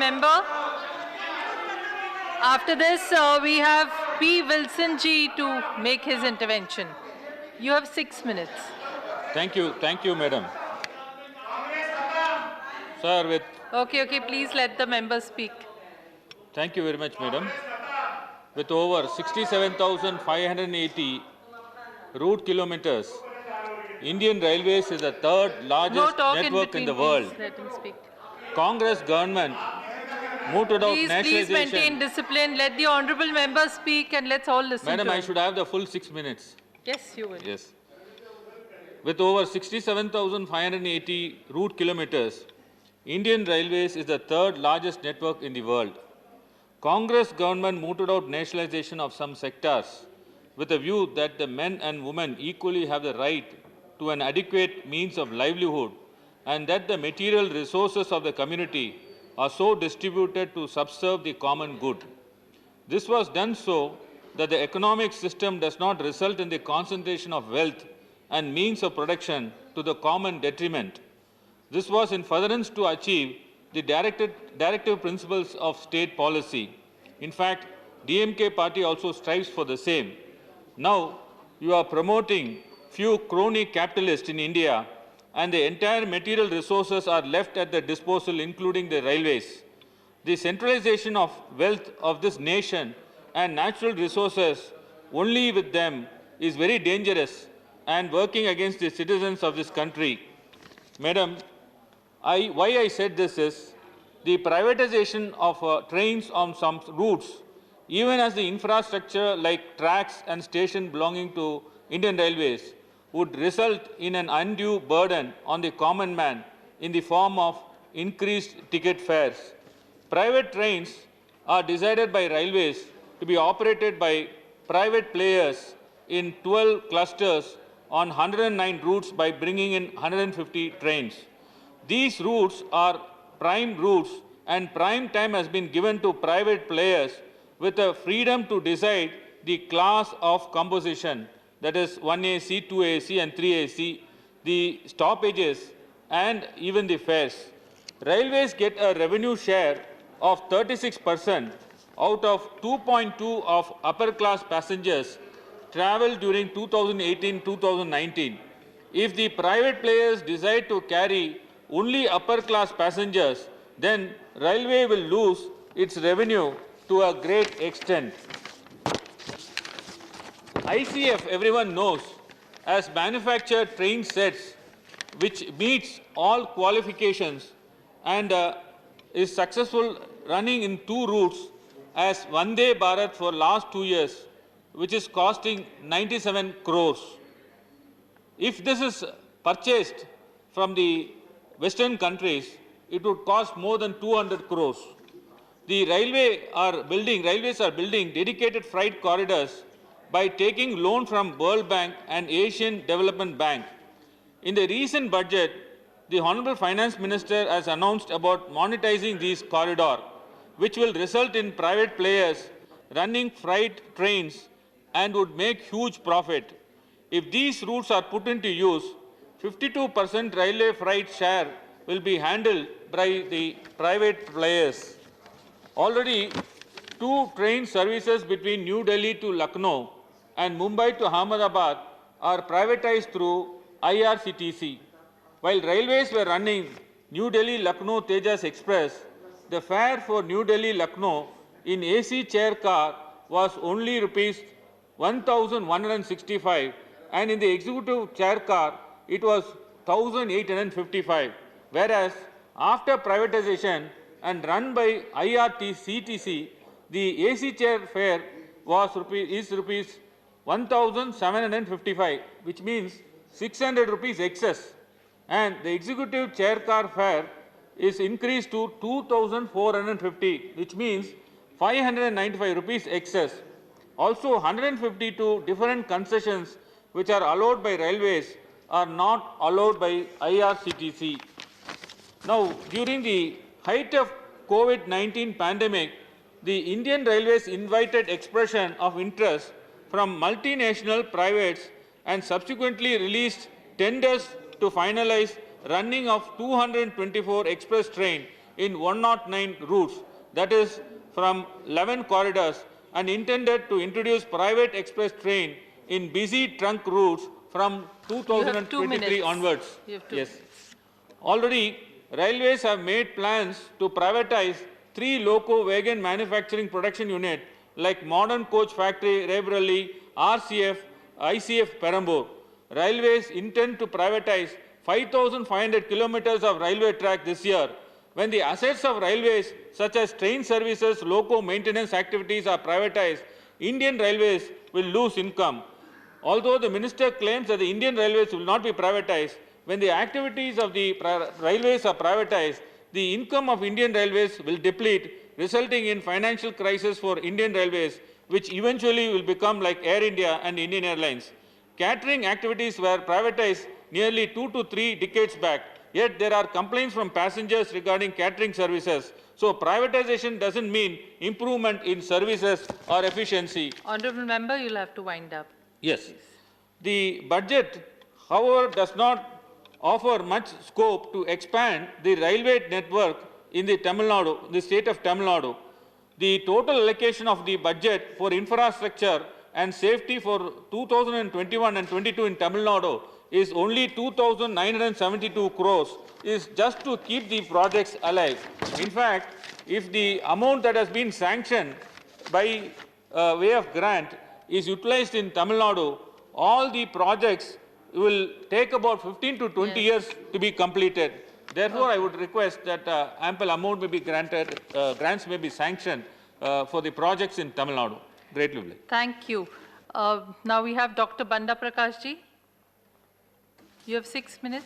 member. After this, we have P. Wilson Ji to make his intervention. You have 6 minutes. Thank you, madam. Sir, with Okay, please let the member speak. thank you very much, madam. With over 67,580 route kilometers, Indian Railways is the third No largest talk network in in the between, world. please let him speak. Congress government mooted out Please nationalization. maintain discipline. Let the honourable member speak and let's all listen Madam, to I him. should have the full 6 minutes. Yes, you will. Yes. With over 67,580 route kilometers, Indian Railways is the third largest network in the world. Congress government mooted out nationalization of some sectors with a view that the men and women equally have the right to an adequate means of livelihood and that the material resources of the community are so distributed to subserve the common good. This was done so that the economic system does not result in the concentration of wealth and means of production to the common detriment. This was in furtherance to achieve the directive principles of state policy. In fact, DMK party also strives for the same. Now, you are promoting few crony capitalists in India and the entire material resources are left at their disposal, including the railways. The centralization of wealth of this nation and natural resources only with them is very dangerous and working against the citizens of this country. Madam, why I said this is the privatization of trains on some routes, even as the infrastructure like tracks and stations belonging to Indian Railways, would result in an undue burden on the common man in the form of increased ticket fares. Private trains are decided by railways to be operated by private players in 12 clusters on 109 routes by bringing in 150 trains. These routes are prime routes and prime time has been given to private players with the freedom to decide the class of composition, that is 1AC, 2AC and 3AC, the stoppages and even the fares. Railways get a revenue share of 36% out of 2.2 of upper class passengers travelled during 2018-2019. If the private players decide to carry only upper class passengers, then railway will lose its revenue to a great extent. ICF, everyone knows, has manufactured train sets which meets all qualifications and is successful running in 2 routes as Vande Bharat for last 2 years, which is costing 97 crores. If this is purchased from the Western countries, it would cost more than 200 crores. The railways are building dedicated freight corridors by taking loan from World Bank and Asian Development Bank. In the recent budget, the Honorable Finance Minister has announced about monetizing these corridors, which will result in private players running freight trains and would make huge profit. If these routes are put into use, 52% railway freight share will be handled by the private players. Already, 2 train services between New Delhi to Lucknow and Mumbai to Ahmedabad are privatized through IRCTC. While railways were running New Delhi-Lucknow Tejas Express, the fare for New Delhi-Lucknow in AC chair car was only rupees 1,165 and in the executive chair car it was 1,855, whereas after privatization and run by IRCTC, the AC chair fare is rupees 1,755, which means 600 rupees excess, and the executive chair car fare is increased to 2,450, which means 595 rupees excess. Also, 152 different concessions which are allowed by railways are not allowed by IRCTC. Now, during the height of COVID-19 pandemic, the Indian Railways invited expression of interest from multinational privates and subsequently released tenders to finalize running of 224 express trains in 109 routes, that is from 11 corridors, and intended to introduce private express train in busy trunk routes from You have 2 2023 minutes. onwards. You have 2 Yes. minutes. Already, railways have made plans to privatize 3 loco wagon manufacturing production units like Modern Coach Factory, Raebareli, RCF, ICF, Perambur. Railways intend to privatize 5,500 kilometers of railway track this year. When the assets of railways, such as train services, loco maintenance activities are privatized, Indian Railways will lose income. Although the minister claims that the Indian Railways will not be privatized, when the activities of the railways are privatized, the income of Indian Railways will deplete, resulting in financial crisis for Indian Railways, which eventually will become like Air India and Indian Airlines. Catering activities were privatized nearly 2 to 3 decades back, yet there are complaints from passengers regarding catering services. So privatization doesn't mean improvement in services or efficiency. Honorable member, you'll have to wind up. Yes. The budget, however, does not offer much scope to expand the railway network in the the state of Tamil Nadu. The total allocation of the budget for infrastructure and safety for 2021 and 22 in Tamil Nadu is only 2,972 crores, is just to keep the projects alive. In fact, if the amount that has been sanctioned by way of grant is utilized in Tamil Nadu, all the projects will take about 15 to 20 years to be completed. Therefore, I would request that ample amount may be granted, grants may be sanctioned for the projects in Tamil Nadu. Greatly. Thank you. Now we have Dr. Banda Prakash ji. You have 6 minutes.